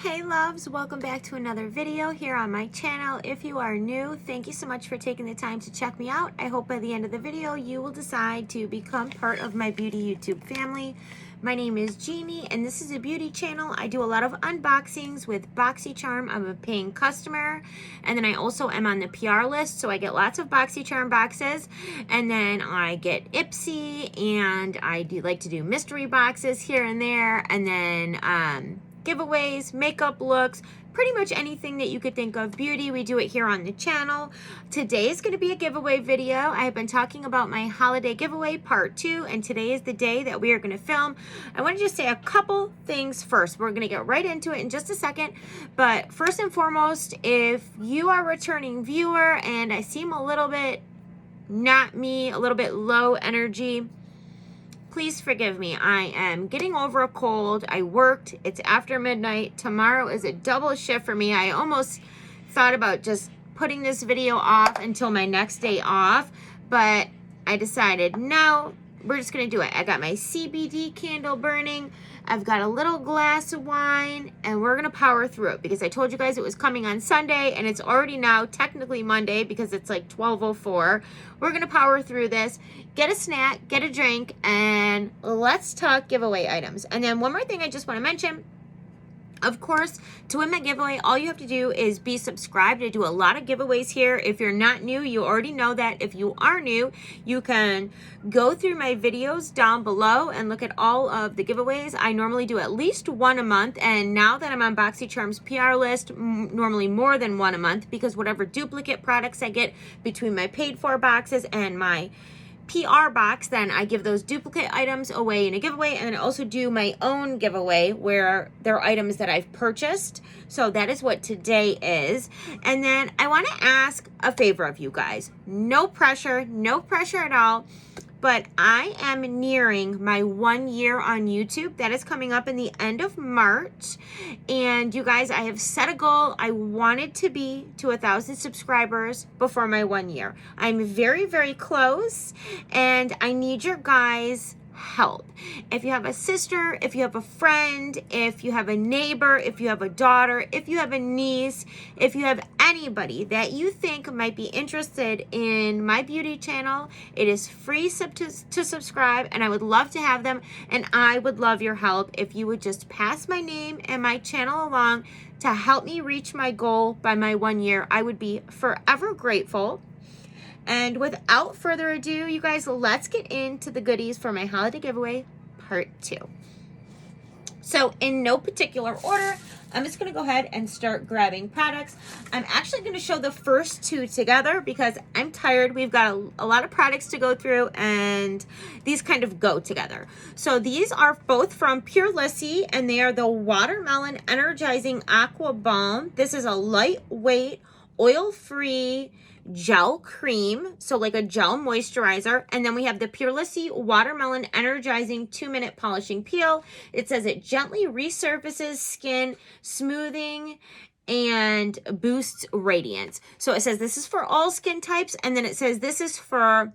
Hey loves, welcome back to another video here on my channel. If you are new, thank you so much for taking the time to check me out. I hope by the end of the video you will decide to become part of my beauty YouTube family. My name is Jeannie and this is a beauty channel. I do a lot of unboxings with BoxyCharm. I'm a paying customer, and then I also am on the PR list, so I get lots of BoxyCharm boxes, and then I get Ipsy, and I do like to do mystery boxes here and there, and then giveaways, makeup looks, pretty much anything that you could think of beauty, we do it here on the channel. Today is going to be a giveaway video. I have been talking about my holiday giveaway part 2, and today is the day that we are going to film. I want to just say a couple things first. We're going to get right into it in just a second, but first and foremost, if you are a returning viewer and I seem a little bit not me, a little bit low energy, please forgive me. I am getting over a cold. I worked. It's after midnight. Tomorrow is a double shift for me. I almost thought about just putting this video off until my next day off, but I decided, no, we're just going to do it. I got my CBD candle burning. I've got a little glass of wine, and we're going to power through it because I told you guys it was coming on Sunday, and it's already now technically Monday because it's like 12:04. We're going to power through this, get a snack, get a drink, and let's talk giveaway items. And then one more thing I just want to mention. Of course, to win my giveaway, all you have to do is be subscribed. I do a lot of giveaways here. If you're not new, you already know that. If you are new, you can go through my videos down below and look at all of the giveaways. I normally do at least one a month, and now that I'm on BoxyCharm's PR list, normally more than one a month, because whatever duplicate products I get between my paid for boxes and my PR box, then I give those duplicate items away in a giveaway, and then I also do my own giveaway where there are items that I've purchased. So that is what today is. And then I want to ask a favor of you guys. No pressure at all. But I am nearing my 1 year on YouTube. That is coming up in the end of March. And you guys, I have set a goal. I wanted to be to 1,000 subscribers before my 1 year. I'm very, very close, and I need your guys' help. If you have a sister, if you have a friend, if you have a neighbor, if you have a daughter, if you have a niece, if you have anybody that you think might be interested in my beauty channel, it is free to subscribe, and I would love to have them, and I would love your help if you would just pass my name and my channel along to help me reach my goal by my 1 year. I would be forever grateful. And without further ado, you guys, let's get into the goodies for my holiday giveaway part 2. So in no particular order, I'm just going to go ahead and start grabbing products. I'm actually going to show the first 2 together because I'm tired. We've got a lot of products to go through, and these kind of go together. So these are both from Pure Lissy, and they are the Watermelon Energizing Aqua Balm. This is a lightweight, oil-free gel cream, so like a gel moisturizer. And then we have the Pure Lissy Watermelon Energizing 2-minute polishing peel. It says it gently resurfaces skin, smoothing and boosts radiance. So it says this is for all skin types, and then it says this is for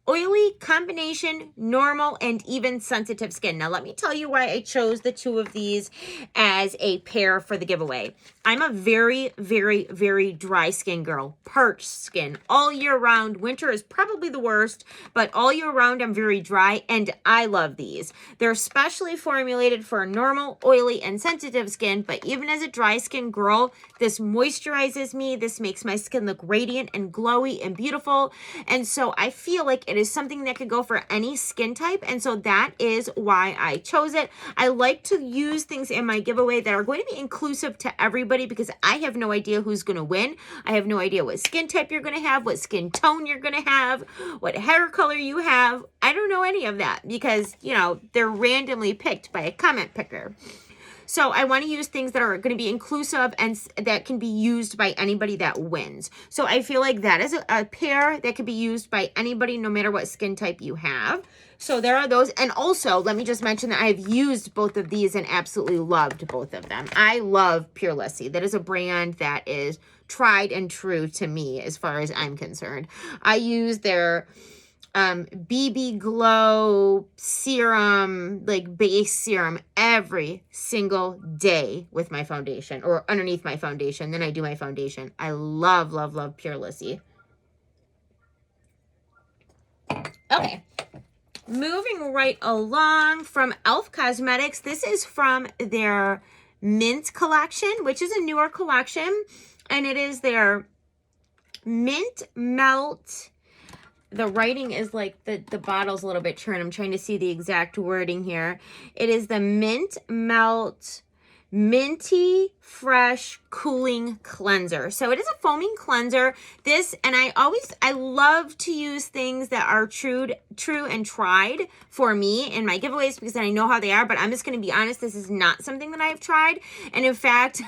oily, combination, normal, and even sensitive skin. Now, let me tell you why I chose the 2 of these as a pair for the giveaway. I'm a very, very, very dry skin girl, parched skin all year round. Winter is probably the worst, but all year round I'm very dry, and I love these. They're specially formulated for normal, oily, and sensitive skin, but even as a dry skin girl, this moisturizes me. This makes my skin look radiant and glowy and beautiful, and so I feel like it is something that could go for any skin type, and so that is why I chose it. I like to use things in my giveaway that are going to be inclusive to everybody, because I have no idea who's going to win. I have no idea what skin type you're going to have, what skin tone you're going to have, what hair color you have. I don't know any of that because, you know, they're randomly picked by a comment picker. So I want to use things that are going to be inclusive and that can be used by anybody that wins. So I feel like that is a pair that can be used by anybody, no matter what skin type you have. So there are those. And also, let me just mention that I've used both of these and absolutely loved both of them. I love Pure Lissy. That is a brand that is tried and true to me as far as I'm concerned. I use their BB Glow serum, like base serum, every single day with my foundation or underneath my foundation. Then I do my foundation. I love, love, love Pure Lissy. Okay. Moving right along from e.l.f. Cosmetics. This is from their Mint collection, which is a newer collection. And it is their Mint Melt. The writing is like the bottle's a little bit turned. I'm trying to see the exact wording here. It is the Mint Melt Minty Fresh Cooling Cleanser. So it is a foaming cleanser. This, and I love to use things that are true and tried for me in my giveaways because I know how they are, but I'm just going to be honest, this is not something that I've tried. And in fact,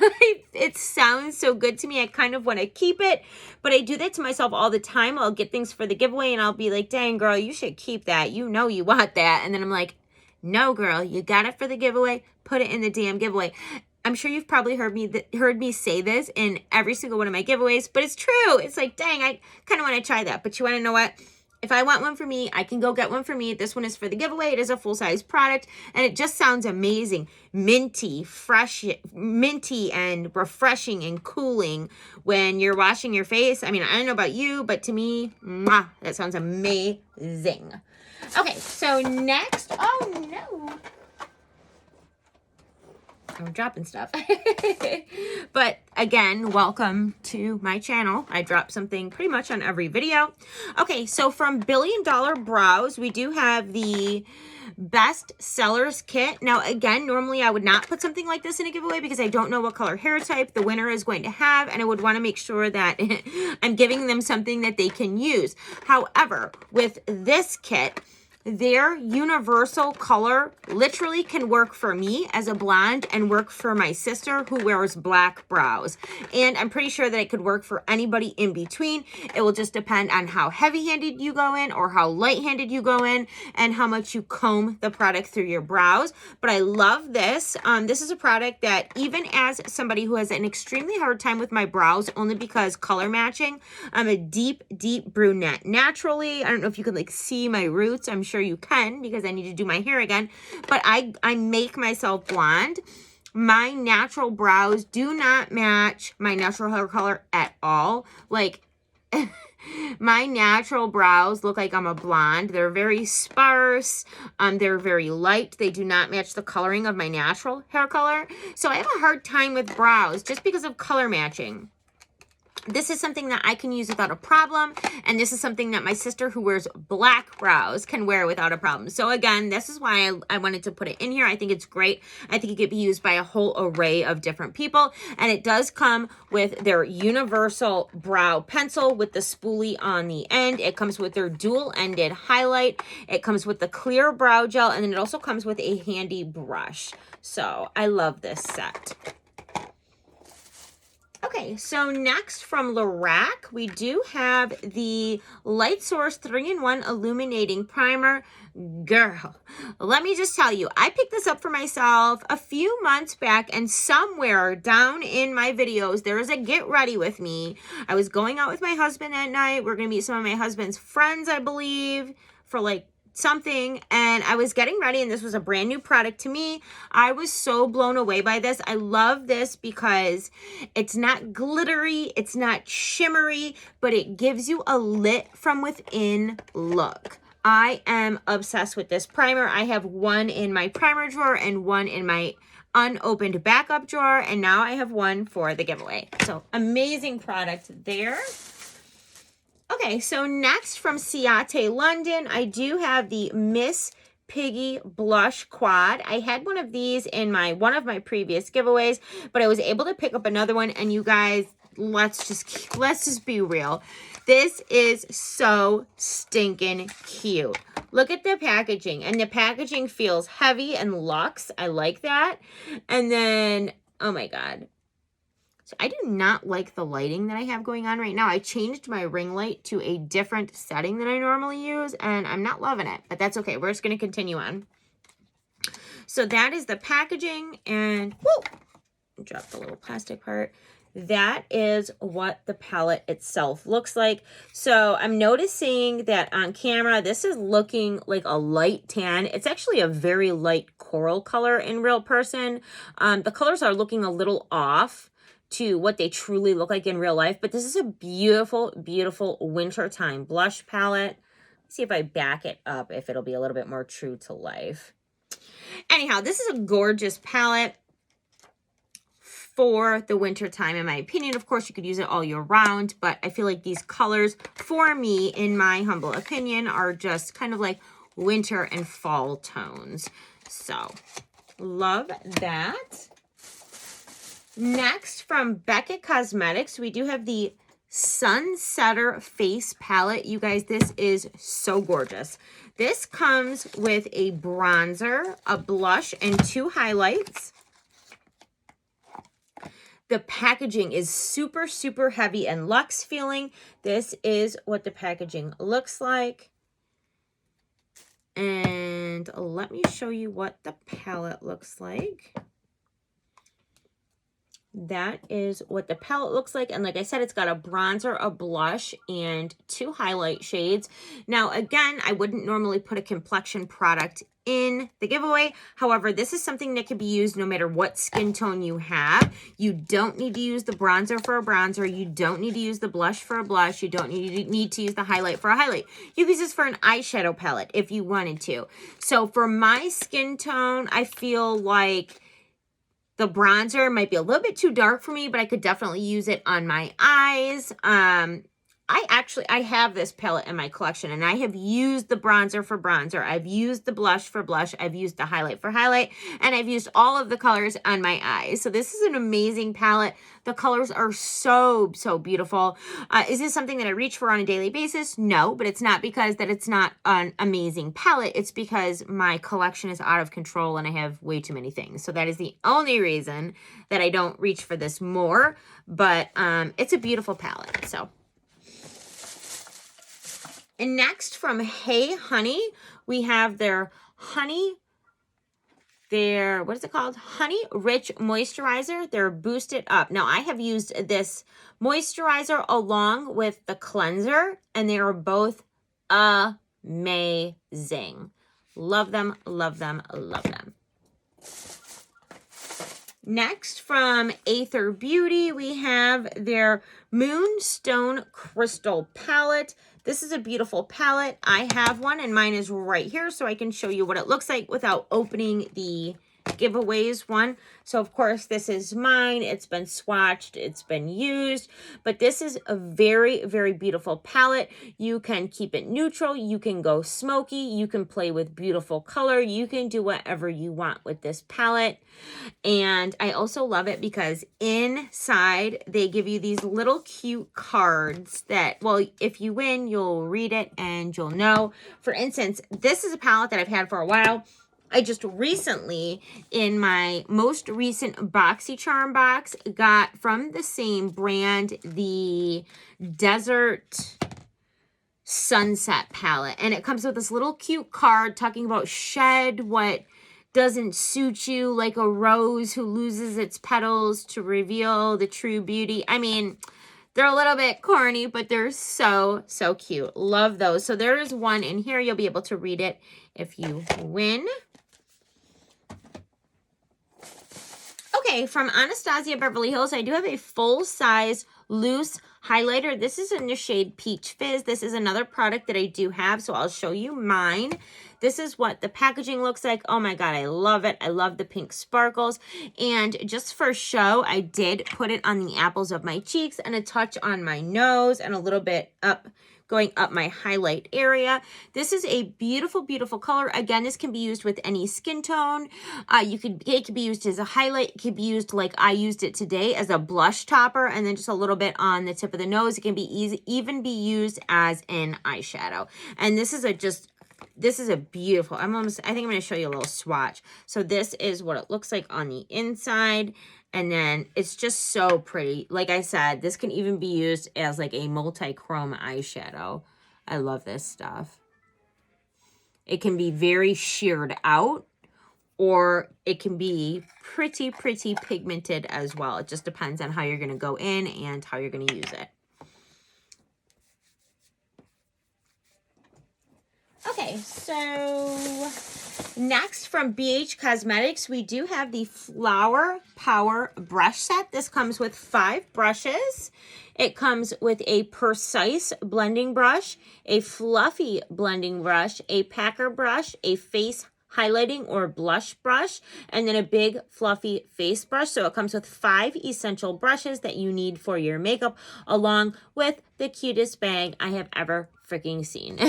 it sounds so good to me. I kind of want to keep it, but I do that to myself all the time. I'll get things for the giveaway and I'll be like, dang girl, you should keep that. You know you want that. And then I'm like, no, girl, you got it for the giveaway. Put it in the damn giveaway. I'm sure you've probably heard me say this in every single one of my giveaways, but it's true. It's like, dang, I kind of want to try that. But you want to know what? If I want one for me, I can go get one for me. This one is for the giveaway. It is a full-size product, and it just sounds amazing. Minty, fresh, minty and refreshing and cooling when you're washing your face. I mean, I don't know about you, but to me, mwah, that sounds amazing. Okay, so next, oh no. I'm dropping stuff. But again, welcome to my channel. I drop something pretty much on every video. Okay, so from Billion Dollar Brows, we do have the Best Sellers Kit. Now, again, normally I would not put something like this in a giveaway because I don't know what color hair type the winner is going to have, and I would want to make sure that I'm giving them something that they can use. However, with this kit, their universal color literally can work for me as a blonde and work for my sister who wears black brows. And I'm pretty sure that it could work for anybody in between. It will just depend on how heavy-handed you go in or how light-handed you go in and how much you comb the product through your brows. But I love this. This is a product that even as somebody who has an extremely hard time with my brows only because color matching, I'm a deep, deep brunette naturally. I don't know if you can like see my roots. I'm sure you can because I need to do my hair again, but I make myself blonde. My natural brows do not match my natural hair color at all. Like my natural brows look like I'm a blonde. They're very sparse. They're very light. They do not match the coloring of my natural hair color. So I have a hard time with brows just because of color matching. This is something that I can use without a problem, and this is something that my sister who wears black brows can wear without a problem. So again, this is why I wanted to put it in here. I think it's great. I think it could be used by a whole array of different people, and it does come with their universal brow pencil with the spoolie on the end. It comes with their dual-ended highlight. It comes with the clear brow gel, and then it also comes with a handy brush. So I love this set. Okay, so next from Lorac, we do have the Light Source 3-in-1 Illuminating Primer. Girl, let me just tell you, I picked this up for myself a few months back, and somewhere down in my videos, there is a get ready with me. I was going out with my husband at night. We're going to meet some of my husband's friends, I believe, for like something, and I was getting ready, and this was a brand new product to me. I was so blown away by this. I love this because it's not glittery, it's not shimmery, but it gives you a lit from within look. I am obsessed with this primer. I have one in my primer drawer and one in my unopened backup drawer, and now I have one for the giveaway. So amazing product there. Okay, so next from Ciate London, I do have the Miss Piggy Blush Quad. I had one of these in one of my previous giveaways, but I was able to pick up another one, and you guys, let's just be real. This is so stinking cute. Look at the packaging, and the packaging feels heavy and luxe. I like that. And then, oh my God. So I do not like the lighting that I have going on right now. I changed my ring light to a different setting than I normally use, and I'm not loving it, but that's okay. We're just going to continue on. So that is the packaging, and whoop, drop the little plastic part. that is what the palette itself looks like. So I'm noticing that on camera, this is looking like a light tan. It's actually a very light coral color in real person. The colors are looking a little off to what they truly look like in real life, but this is a beautiful, beautiful wintertime blush palette. Let's see if I back it up, if it'll be a little bit more true to life. Anyhow, this is a gorgeous palette for the winter time, in my opinion. Of course, you could use it all year round, but I feel like these colors, for me, in my humble opinion, are just kind of like winter and fall tones. So, love that. Next, from Becca Cosmetics, we do have the Sunsetter Face Palette. You guys, this is so gorgeous. This comes with a bronzer, a blush, and 2 highlights. The packaging is super, super heavy and luxe feeling. This is what the packaging looks like. And let me show you what the palette looks like. That is what the palette looks like. And like I said, it's got a bronzer, a blush, and 2 highlight shades. Now, again, I wouldn't normally put a complexion product in the giveaway. However, this is something that can be used no matter what skin tone you have. You don't need to use the bronzer for a bronzer. You don't need to use the blush for a blush. You don't need to use the highlight for a highlight. You can use this for an eyeshadow palette if you wanted to. So for my skin tone, I feel like the bronzer might be a little bit too dark for me, but I could definitely use it on my eyes. I have this palette in my collection, and I have used the bronzer for bronzer. I've used the blush for blush. I've used the highlight for highlight, and I've used all of the colors on my eyes. So this is an amazing palette. The colors are so, so beautiful. Is this something that I reach for on a daily basis? No, but it's not because that it's not an amazing palette. It's because my collection is out of control and I have way too many things. So that is the only reason that I don't reach for this more, but it's a beautiful palette. So. And next, from Hey Honey, we have their what is it called? Honey Rich Moisturizer. They're boosted up. Now, I have used this moisturizer along with the cleanser, and they are both amazing. Love them, love them, love them. Next, from Aether Beauty, we have their Moonstone Crystal Palette. This is a beautiful palette. I have one, and mine is right here, so I can show you what it looks like without opening the giveaways one. So, of course, this is mine. It's been swatched. It's been used. But this is a very, very beautiful palette. You can keep it neutral. You can go smoky. You can play with beautiful color. You can do whatever you want with this palette. And I also love it because inside they give you these little cute cards that, well, if you win, you'll read it and you'll know. For instance, this is a palette that I've had for a while. I just recently, in my most recent BoxyCharm box, got from the same brand the Desert Sunset palette. And it comes with this little cute card talking about shed what doesn't suit you, like a rose who loses its petals to reveal the true beauty. I mean, they're a little bit corny, but they're so, so cute. Love those. So there is one in here. You'll be able to read it if you win. Okay, from Anastasia Beverly Hills, I do have a full-size loose highlighter. This is in the shade Peach Fizz. This is another product that I do have, so I'll show you mine. This is what the packaging looks like. Oh my God, I love it. I love the pink sparkles. And just for show, I did put it on the apples of my cheeks and a touch on my nose and a little bit up, going up my highlight area. This is a beautiful, beautiful color. Again, this can be used with any skin tone. It could be used as a highlight. It could be used like I used it today as a blush topper and then just a little bit on the tip of the nose. It can be even be used as an eyeshadow. And this is a beautiful, I think I'm going to show you a little swatch. So this is what it looks like on the inside. And then it's just so pretty. Like I said, this can even be used as like a multi-chrome eyeshadow. I love this stuff. It can be very sheared out, or it can be pretty pigmented as well. It just depends on how you're going to go in and how you're going to use it. Okay, so next from BH Cosmetics, we do have the Flower Power brush set. This comes with 5 brushes. It comes with a precise blending brush, a fluffy blending brush, a packer brush, a face highlighting or blush brush, and then a big fluffy face brush. So it comes with 5 essential brushes that you need for your makeup, along with the cutest bag I have ever freaking seen.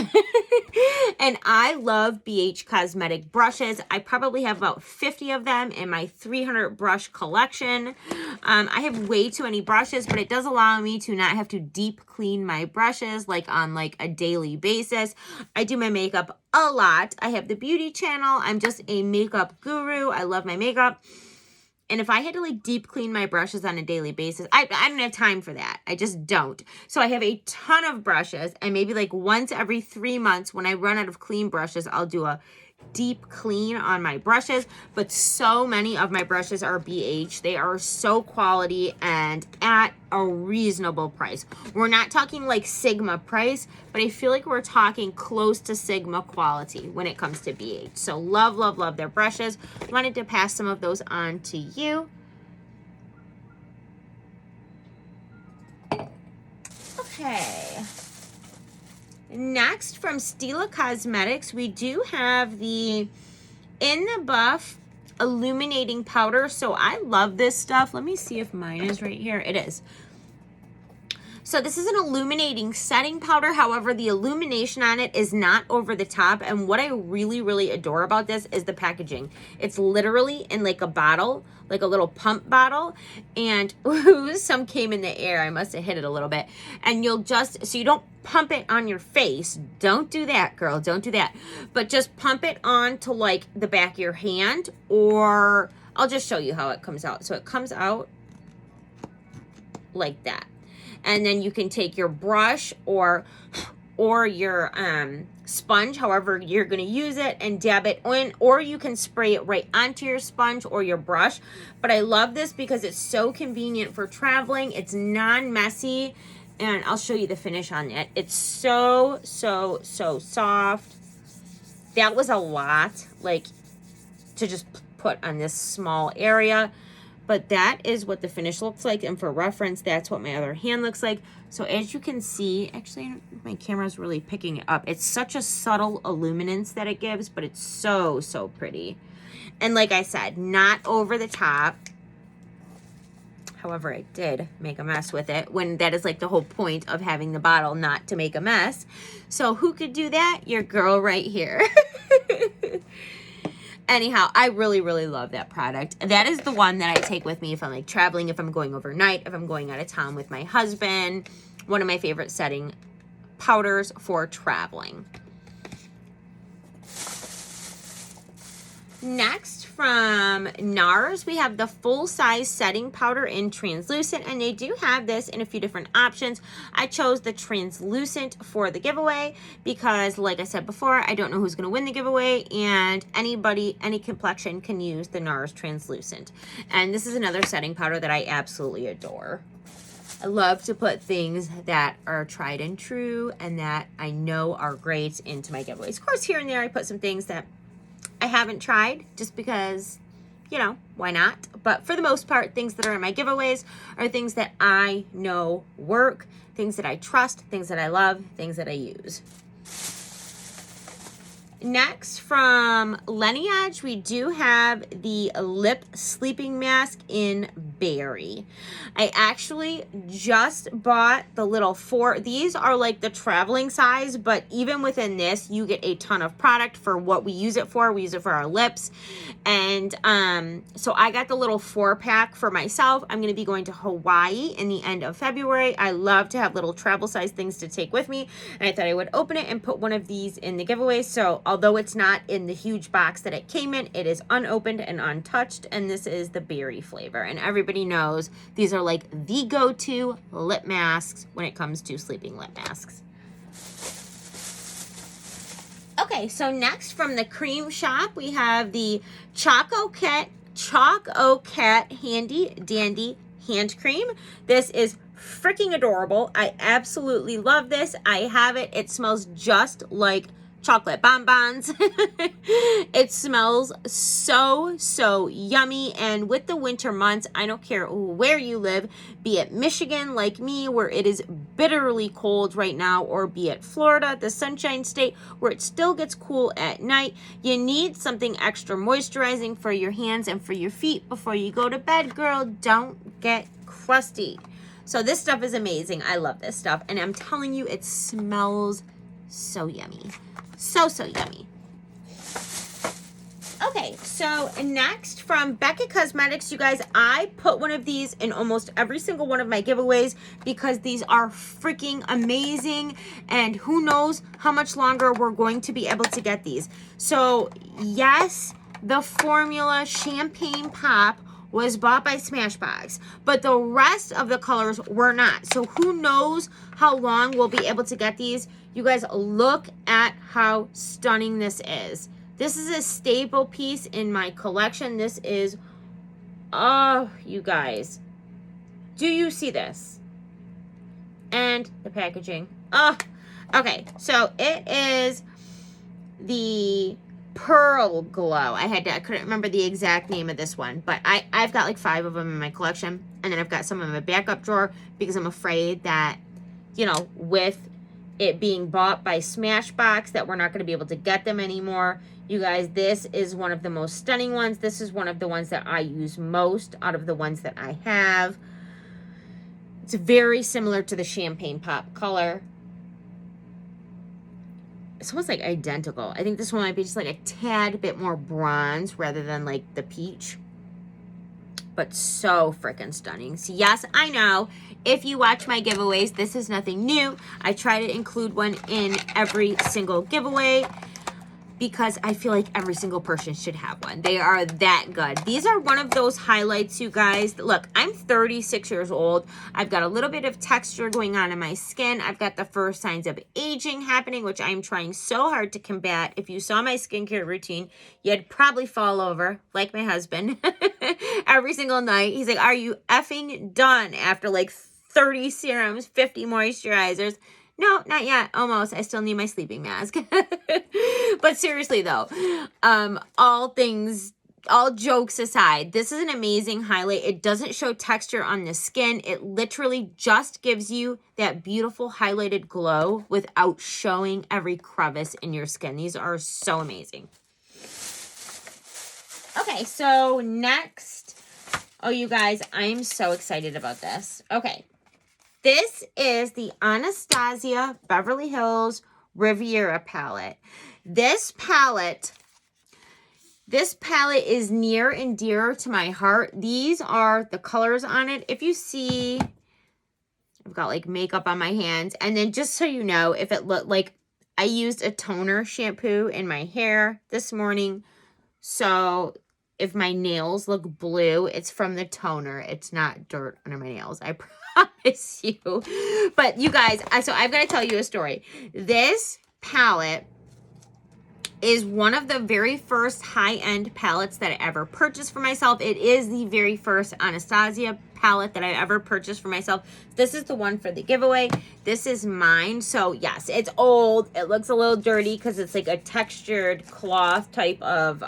And I love BH Cosmetic brushes. I probably have about 50 of them in my 300 brush collection. I have way too many brushes, but it does allow me to not have to deep clean my brushes like on like a daily basis. I do my makeup a lot. I have the beauty channel. I'm just a makeup guru. I love my makeup. And if I had to like deep clean my brushes on a daily basis, I don't have time for that. I just don't. So I have a ton of brushes, and maybe like once every 3 months when I run out of clean brushes, I'll do a deep clean on my brushes. But so many of my brushes are BH. They are so quality and at a reasonable price. We're not talking like Sigma price, but I feel like we're talking close to Sigma quality when it comes to BH. So love, love, love their brushes. Wanted to pass some of those on to you. Okay. Next, from Stila Cosmetics, we do have the In the Buff Illuminating Powder. So I love this stuff. Let me see if mine is right here. It is. So this is an illuminating setting powder. However, the illumination on it is not over the top. And what I really, really adore about this is the packaging. It's literally in like a bottle, like a little pump bottle. And ooh, some came in the air. I must have hit it a little bit. And you'll just, so you don't pump it on your face. Don't do that, girl. Don't do that. But just pump it on to like the back of your hand, or I'll just show you how it comes out. So it comes out like that. And then you can take your brush or your sponge, however you're going to use it, and dab it in, or you can spray it right onto your sponge or your brush. But I love this because it's so convenient for traveling. It's non-messy, and I'll show you the finish on it. It's so soft. That was a lot, like, to just put on this small area. But that is what the finish looks like. And for reference, that's what my other hand looks like. So as you can see, actually, my camera's really picking it up. It's such a subtle illuminance that it gives, but it's so pretty. And like I said, not over the top. However, I did make a mess with it, when that is like the whole point of having the bottle, not to make a mess. So who could do that? Your girl right here. Anyhow, I really, really love that product. That is the one that I take with me if I'm like traveling, if I'm going overnight, if I'm going out of town with my husband. One of my favorite setting powders for traveling. Next, from NARS, we have the full-size setting powder in translucent, and they do have this in a few different options. I chose the translucent for the giveaway because, like I said before, I don't know who's going to win the giveaway, and anybody, any complexion can use the NARS translucent. And this is another setting powder that I absolutely adore. I love to put things that are tried and true and that I know are great into my giveaways. Of course, here and there I put some things that I haven't tried just because, you know, why not? But for the most part, things that are in my giveaways are things that I know work, things that I trust, things that I love, things that I use. Next, from Lineage, we do have the Lip Sleeping Mask in Berry. I actually just bought the little these are like the traveling size, but even within this, you get a ton of product for what we use it for. We use it for our lips. And so I got the little 4-pack for myself. I'm going to be going to Hawaii in the end of February. I love to have little travel size things to take with me. And I thought I would open it and put one of these in the giveaway. So although it's not in the huge box that it came in, it is unopened and untouched, and this is the berry flavor. And everybody knows these are like the go-to lip masks when it comes to sleeping lip masks. Okay, Okay, so next from the cream shop, we have the Choco Cat Handy Dandy Hand Cream. This is freaking adorable. I absolutely love this. I have it. It smells just like chocolate bonbons. It smells so yummy, and with the winter months, I don't care where you live, be it Michigan like me where it is bitterly cold right now, or be it Florida, the Sunshine State, where it still gets cool at night, you need something extra moisturizing for your hands and for your feet before you go to bed, girl. Don't get crusty. So this stuff is amazing. I love this stuff, and I'm telling you, it smells so yummy. So yummy. Okay, so next from Becca Cosmetics, you guys, I put one of these in almost every single one of my giveaways because these are freaking amazing, and who knows how much longer we're going to be able to get these. So yes, the formula Champagne Pop was bought by Smashbox, but the rest of the colors were not. So who knows how long we'll be able to get these. You guys, look at how stunning this is. This is a staple piece in my collection. This is, oh, you guys, do you see this? And the packaging. Oh, okay. So it is the Pearl Glow. I couldn't remember the exact name of this one, but I've got like 5 of them in my collection, and then I've got some in my backup drawer because I'm afraid that, you know, with it being bought by Smashbox, that we're not going to be able to get them anymore. You guys, this is one of the most stunning ones. This is one of the ones that I use most out of the ones that I have. It's very similar to the Champagne Pop color. It's almost like identical. I think this one might be just like a tad bit more bronze rather than like the peach. But so freaking stunning. So yes, I know. If you watch my giveaways, this is nothing new. I try to include one in every single giveaway because I feel like every single person should have one. They are that good. These are one of those highlights, you guys. Look, I'm 36 years old. I've got a little bit of texture going on in my skin. I've got the first signs of aging happening, which I'm trying so hard to combat. If you saw my skincare routine, you'd probably fall over, like my husband, every single night. He's like, are you effing done after like 30 serums, 50 moisturizers? No, not yet. Almost. I still need my sleeping mask. But seriously though, all jokes aside, this is an amazing highlight. It doesn't show texture on the skin. It literally just gives you that beautiful highlighted glow without showing every crevice in your skin. These are so amazing. Okay, so next, oh, you guys, I'm so excited about this. Okay. This is the Anastasia Beverly Hills Riviera palette. This palette is near and dear to my heart. These are the colors on it. If you see, I've got like makeup on my hands. And then just so you know, if it looked like I used a toner shampoo in my hair this morning. So if my nails look blue, it's from the toner. It's not dirt under my nails. I promise you. But you guys, so I've got to tell you a story. This palette is one of the very first high-end palettes that I ever purchased for myself. It is the very first Anastasia palette that I ever purchased for myself. This is the one for the giveaway. This is mine. So yes, it's old. It looks a little dirty because it's like a textured cloth type of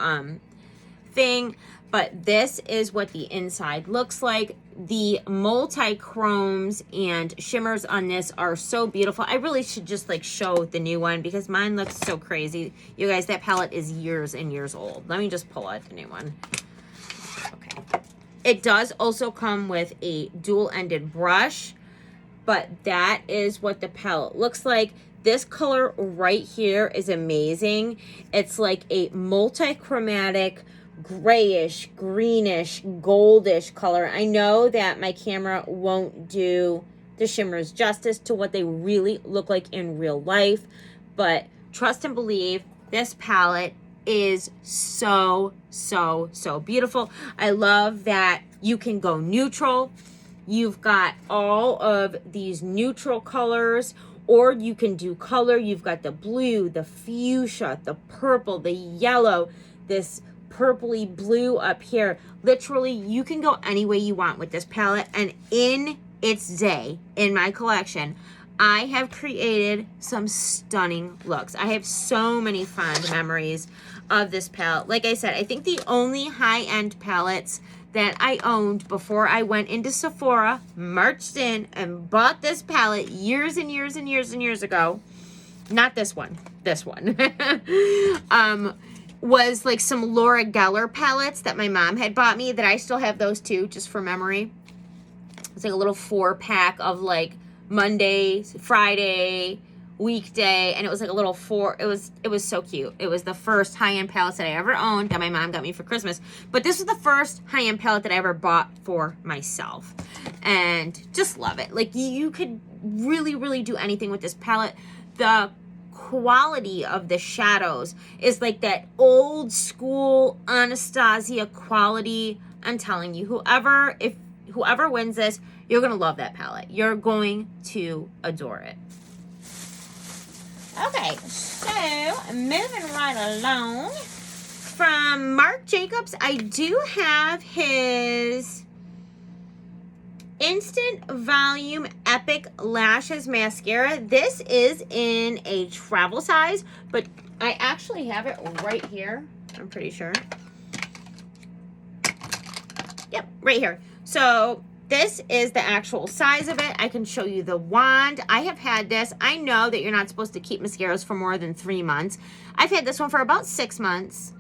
thing. But this is what the inside looks like. The multi-chromes and shimmers on this are so beautiful. I really should just like show the new one because mine looks so crazy. You guys, that palette is years and years old. Let me just pull out the new one. Okay. It does also come with a dual-ended brush, but that is what the palette looks like. This color right here is amazing. It's like a multi-chromatic grayish, greenish, goldish color. I know that my camera won't do the shimmers justice to what they really look like in real life, but trust and believe, this palette is so beautiful. I love that you can go neutral. You've got all of these neutral colors, or you can do color. You've got the blue, the fuchsia, the purple, the yellow, this purpley blue up here. Literally, you can go any way you want with this palette. And in its day, in my collection, I have created some stunning looks. I have so many fond memories of this palette. Like I said, I think the only high-end palettes that I owned before I went into Sephora, marched in, and bought this palette years and years and years and years ago. Not this one. This one. Was like some Laura Geller palettes that my mom had bought me, that I still have those too, just for memory. It's like a little 4-pack of like Monday, Friday, weekday, and it was like a little it was so cute. It was the first high-end palette that I ever owned that my mom got me for Christmas. But this was the first high-end palette that I ever bought for myself, and just love it. Like, you could really, really do anything with this palette. The quality of the shadows is like that old school Anastasia quality. I'm telling you, whoever wins this, you're gonna love that palette. You're going to adore it. Okay, so moving right along, from Marc Jacobs, I do have his Instant Volume Epic Lashes Mascara. This is in a travel size, but I actually have it right here, I'm pretty sure. Yep, right here. So this is the actual size of it. I can show you the wand. I have had this. I know that you're not supposed to keep mascaras for more than 3 months. I've had this one for about 6 months.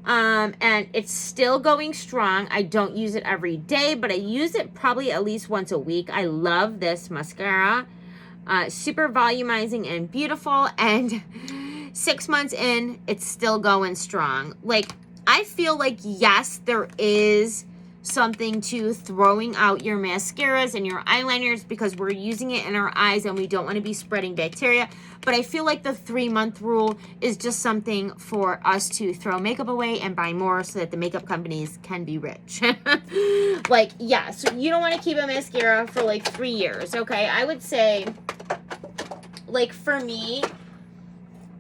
And it's still going strong. I don't use it every day, but I use it probably at least once a week. I love this mascara. Super volumizing and beautiful. And 6 months in, it's still going strong. Like, I feel like, yes, there is something to throwing out your mascaras and your eyeliners because we're using it in our eyes and we don't want to be spreading bacteria. But I feel like the 3-month rule is just something for us to throw makeup away and buy more so that the makeup companies can be rich. Like, yeah, so you don't want to keep a mascara for like 3 years, okay? I would say, like, for me,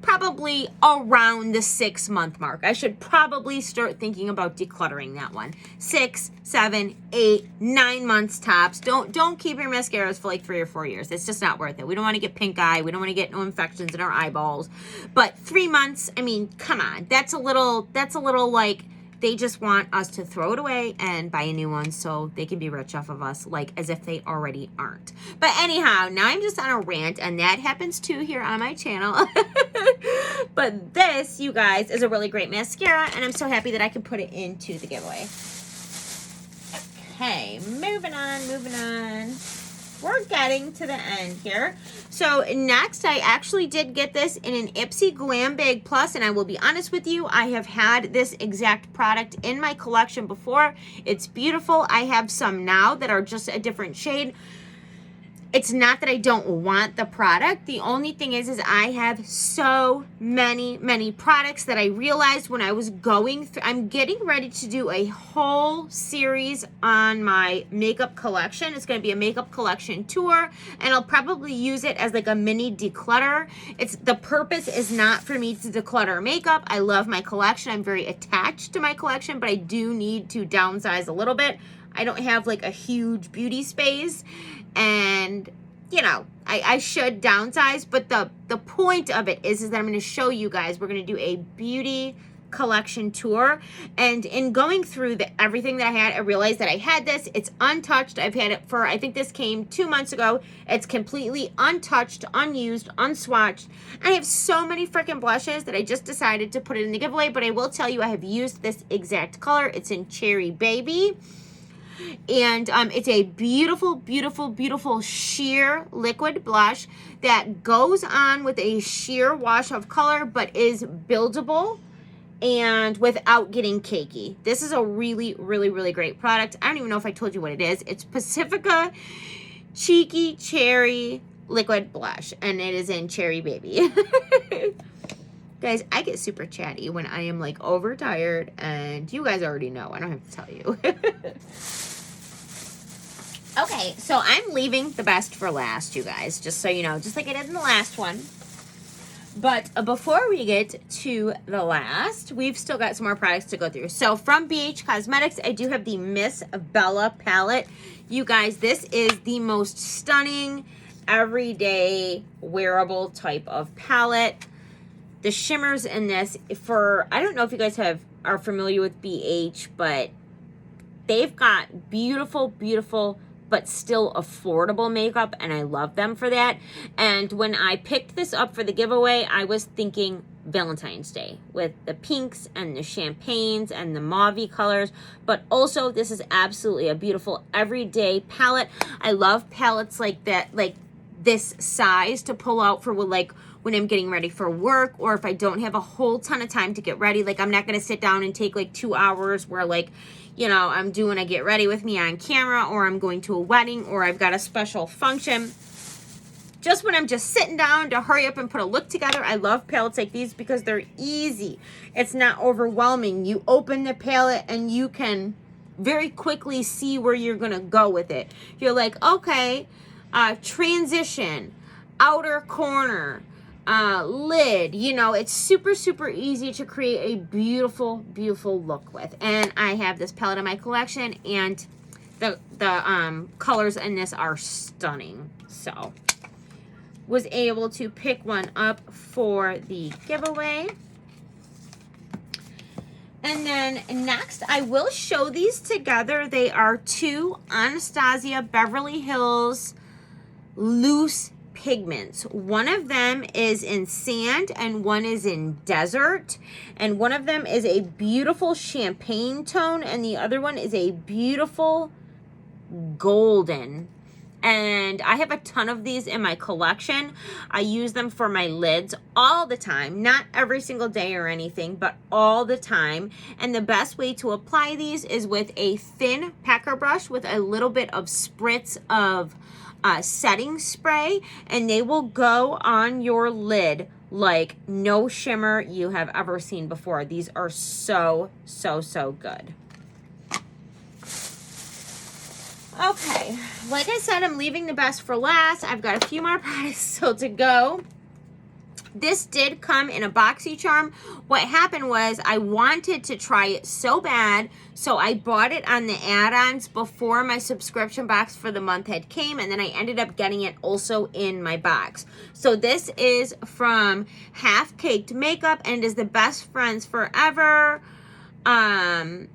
probably around the 6-month mark. I should probably start thinking about decluttering that one. 6, 7, 8, 9 months tops. Don't keep your mascaras for like 3 or 4 years. It's just not worth it. We don't want to get pink eye. We don't want to get no infections in our eyeballs. But 3 months, I mean, come on. That's a little like, they just want us to throw it away and buy a new one so they can be rich off of us, like as if they already aren't. But anyhow, now I'm just on a rant, and that happens too here on my channel. But this, you guys, is a really great mascara, and I'm so happy that I can put it into the giveaway. Okay, moving on. We're getting to the end here. So next, I actually did get this in an Ipsy Glam Bag Plus, and I will be honest with you, I have had this exact product in my collection before. It's beautiful. I have some now that are just a different shade. It's not that I don't want the product. The only thing is I have so many products that I realized when I was going through, I'm getting ready to do a whole series on my makeup collection. It's going to be a makeup collection tour, and I'll probably use it as like a mini declutter. The purpose is not for me to declutter makeup. I love my collection. I'm very attached to my collection, but I do need to downsize a little bit. I don't have like a huge beauty space, and you know, I should downsize, but the point of it is that I'm going to show you guys, we're going to do a beauty collection tour, and in going through everything that I had, I realized that I had this. It's untouched. I've had it for, I think this came 2 months ago. It's completely untouched, unused, unswatched. I have so many freaking blushes that I just decided to put it in the giveaway, but I will tell you I have used this exact color. It's in Cherry Baby. And it's a beautiful sheer liquid blush that goes on with a sheer wash of color, but is buildable and without getting cakey. This is a really great product. I don't even know if I told you what it is. It's Pacifica Cheeky Cherry Liquid Blush, and it is in Cherry Baby. Guys, I get super chatty when I am like overtired, and you guys already know. I don't have to tell you. Okay, Okay, so I'm leaving the best for last, you guys, just so you know, just like I did in the last one. But before we get to the last, we've still got some more products to go through. So from BH Cosmetics, I do have the Miss Bella palette. You guys, this is the most stunning, everyday, wearable type of palette. The shimmers in this, I don't know if you guys are familiar with BH, but they've got beautiful, beautiful, but still affordable makeup, and I love them for that. And when I picked this up for the giveaway, I was thinking Valentine's Day with the pinks and the champagnes and the mauve colors, but also this is absolutely a beautiful everyday palette. I love palettes like that, like this size to pull out for like when I'm getting ready for work, or if I don't have a whole ton of time to get ready. Like I'm not going to sit down and take like 2 hours where like, you know, I'm doing a get ready with me on camera, or I'm going to a wedding, or I've got a special function. Just when I'm just sitting down to hurry up and put a look together, I love palettes like these because they're easy. It's not overwhelming. You open the palette and you can very quickly see where you're going to go with it. You're like, okay, transition, outer corner, lid, you know, it's super, super easy to create a beautiful, beautiful look with. And I have this palette in my collection, and the colors in this are stunning. So was able to pick one up for the giveaway. And then next, I will show these together. They are two Anastasia Beverly Hills loose pigments. One of them is in sand and one is in desert, and one of them is a beautiful champagne tone and the other one is a beautiful golden. And I have a ton of these in my collection. I use them for my lids all the time, not every single day or anything, but all the time. And the best way to apply these is with a thin packer brush with a little bit of spritz of setting spray, and they will go on your lid like no shimmer you have ever seen before. These are so, so, so good. Okay, like I said, I'm leaving the best for last. I've got a few more products still to go. This did come in a BoxyCharm. What happened was I wanted to try it so bad, so I bought it on the add-ons before my subscription box for the month had came, and then I ended up getting it also in my box. So this is from Half Caked Makeup, and it is the Best Friends Forever In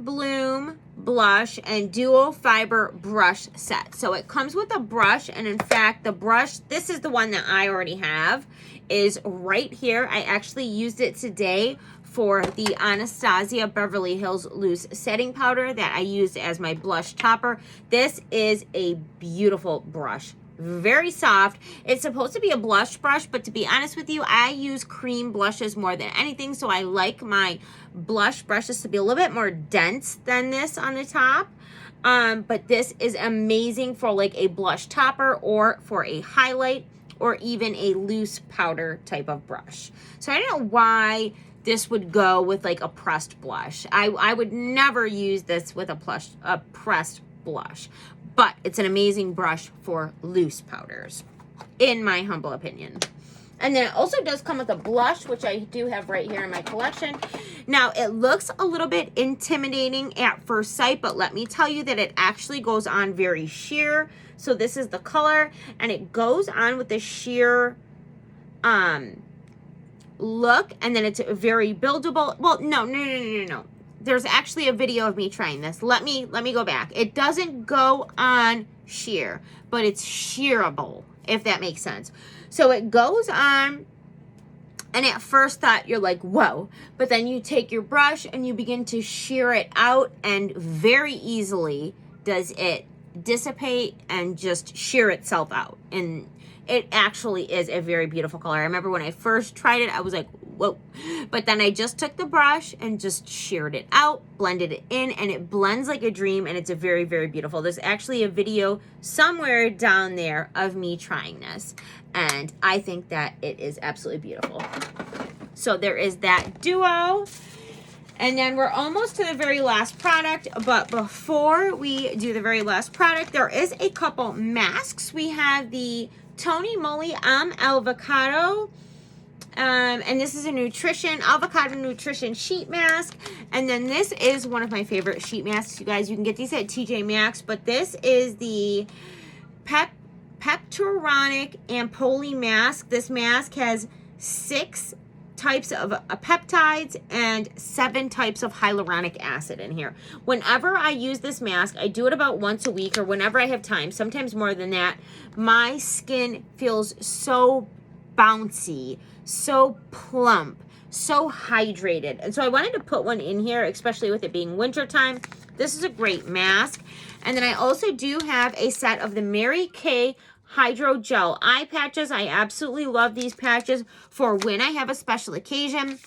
Bloom blush and duo fiber brush set. So it comes with a brush, and in fact the brush, this is the one that I already have, is right here. I actually used it today for the Anastasia Beverly Hills loose setting powder that I used as my blush topper. This is a beautiful brush. Very soft. It's supposed to be a blush brush, but to be honest with you, I use cream blushes more than anything, so I like my blush brushes to be a little bit more dense than this on the top. But this is amazing for like a blush topper or for a highlight or even a loose powder type of brush. So I don't know why this would go with like a pressed blush. I would never use this with a pressed blush. But it's an amazing brush for loose powders, in my humble opinion. And then it also does come with a blush, which I do have right here in my collection. Now, it looks a little bit intimidating at first sight, but let me tell you that it actually goes on very sheer. So this is the color, and it goes on with the sheer look, and then it's very buildable. Well, no. There's actually a video of me trying this. Let me go back. It doesn't go on sheer, but it's sheerable, if that makes sense. So it goes on, and at first thought you're like, whoa, but then you take your brush and you begin to sheer it out, and very easily does it dissipate and just sheer itself out. And it actually is a very beautiful color. I remember when I first tried it, I was like, whoa. But then I just took the brush and just sheared it out, blended it in, and it blends like a dream, and it's a very, very beautiful. There's actually a video somewhere down there of me trying this, and I think that it is absolutely beautiful. So there is that duo. And then we're almost to the very last product, but before we do the very last product, there is a couple masks. We have the Tony Moly Avocado, and this is a avocado nutrition sheet mask. And then this is one of my favorite sheet masks, you guys. You can get these at TJ Maxx, but this is the Peptoronic Ampoule mask. This mask has 6 types of peptides and 7 types of hyaluronic acid in here. Whenever I use this mask, I do it about once a week or whenever I have time, sometimes more than that. My skin feels so bouncy, so plump, so hydrated. And so I wanted to put one in here, especially with it being wintertime. This is a great mask. And then I also do have a set of the Mary Kay Hydro Gel eye patches. I absolutely love these patches for when I have a special occasion.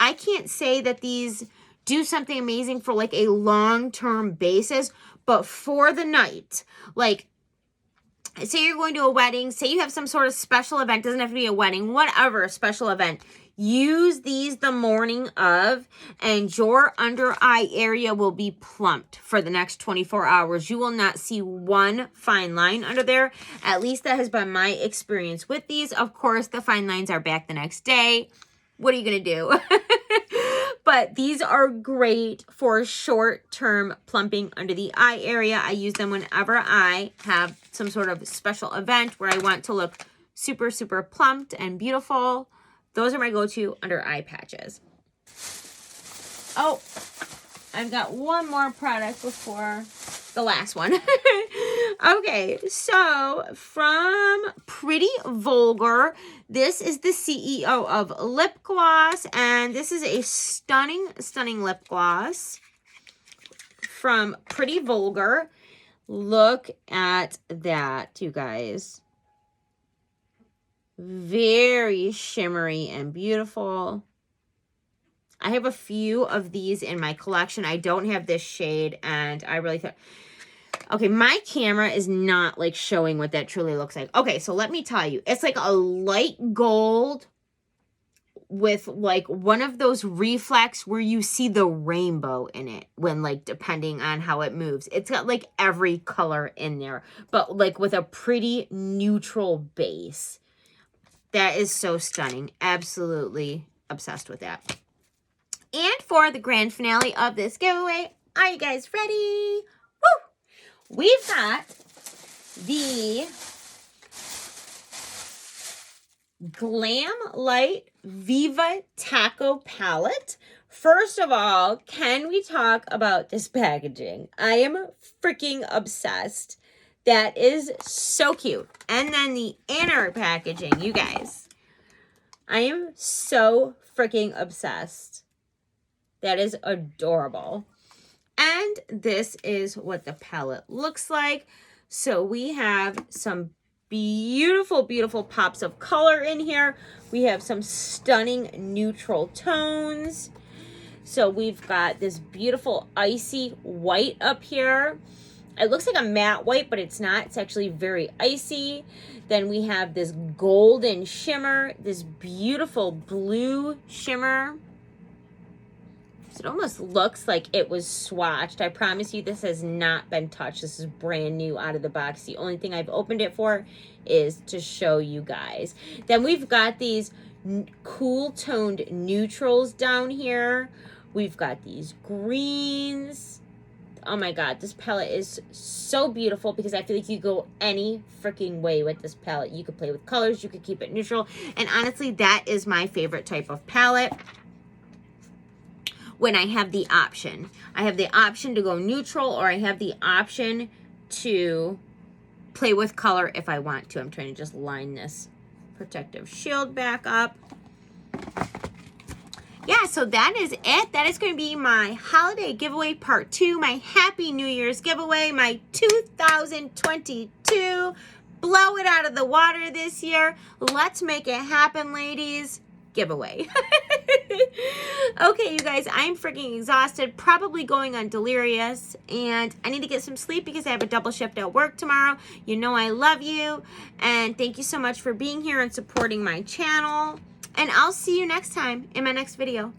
I can't say that these do something amazing for like a long-term basis, but for the night, like say you're going to a wedding, say you have some sort of special event, doesn't have to be a wedding, whatever special event, use these the morning of, and your under eye area will be plumped for the next 24 hours. You will not see one fine line under there. At least that has been my experience with these. Of course, the fine lines are back the next day. What are you going to do? But these are great for short-term plumping under the eye area. I use them whenever I have some sort of special event where I want to look super, super plumped and beautiful. Those are my go-to under eye patches. Oh, I've got one more product before the last one. Okay, so from Pretty Vulgar, this is the CEO of lip gloss, and this is a stunning, stunning lip gloss from Pretty Vulgar. Look at that, you guys. Very shimmery and beautiful. I have a few of these in my collection. I don't have this shade, and I really thought... Okay, my camera is not, like, showing what that truly looks like. Okay, so let me tell you. It's like a light gold with, like, one of those reflex where you see the rainbow in it when, like, depending on how it moves. It's got, like, every color in there, but, like, with a pretty neutral base. That is so stunning. Absolutely obsessed with that. And for the grand finale of this giveaway, are you guys ready? Woo! We've got the Glam Light Viva Taco Palette. First of all, can we talk about this packaging? I am freaking obsessed. That is so cute. And then the inner packaging, you guys. I am so freaking obsessed. That is adorable. And this is what the palette looks like. So we have some beautiful, beautiful pops of color in here. We have some stunning neutral tones. So we've got this beautiful icy white up here. It looks like a matte white, but it's not. It's actually very icy. Then we have this golden shimmer, this beautiful blue shimmer. So it almost looks like it was swatched. I promise you this has not been touched. This is brand new out of the box. The only thing I've opened it for is to show you guys. Then we've got these cool toned neutrals down here. We've got these greens. Oh my god, this palette is so beautiful because I feel like you go any freaking way with this palette. You could play with colors, you could keep it neutral, and honestly, that is my favorite type of palette when I have the option. I have the option to go neutral, or I have the option to play with color if I want to. I'm trying to just line this protective shield back up. Yeah, so that is it. That is going to be my holiday giveaway part 2, my Happy New Year's giveaway, my 2022 blow it out of the water this year. Let's make it happen, ladies. Giveaway. Okay, you guys, I'm freaking exhausted, probably going on delirious, and I need to get some sleep because I have a double shift at work tomorrow. You know I love you, and thank you so much for being here and supporting my channel. And I'll see you next time in my next video.